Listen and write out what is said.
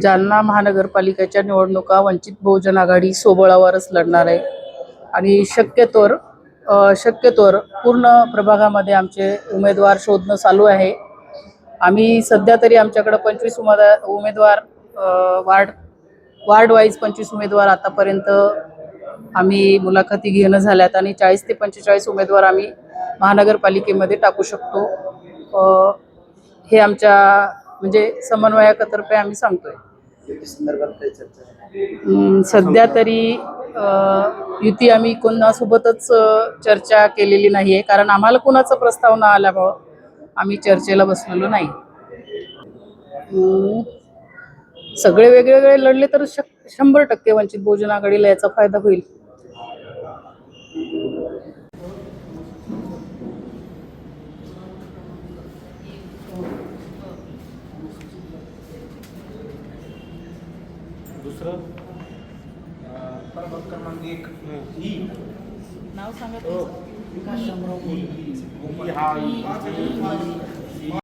जालना महानगरपालिकेच्या निवडणुका वंचित बहुजन आघाडी सोबळावरच लढणार आहे आणि शक्यतोवर पूर्ण प्रभागामध्ये आमचे उमेदवार शोधणं चालू आहे. आम्ही सध्या तरी आमच्याकडे 25 उमेदवार वार्ड वाईज 25 उमेदवार आतापर्यंत आम्ही मुलाखती घेणं झाल्यात आणि 40 ते 45 उमेदवार आम्ही महानगरपालिकेमध्ये टाकू शकतो. हे आमच्या म्हणजे समन्वयातर्फे आम्ही सांगतोय. सध्या तरी युती आम्ही कोणासोबतच चर्चा केलेली नाही आहे, कारण आम्हाला कोणाचा प्रस्ताव न आल्यामुळं आम्ही चर्चेला बसलेलो नाही. सगळे वेगवेगळे लढले तर 100% वंचित बहुजन आघाडीला याचा फायदा होईल. दुसरं प्रभाग क्रमांक 1 ही नाव सांगा. विकास शंभराव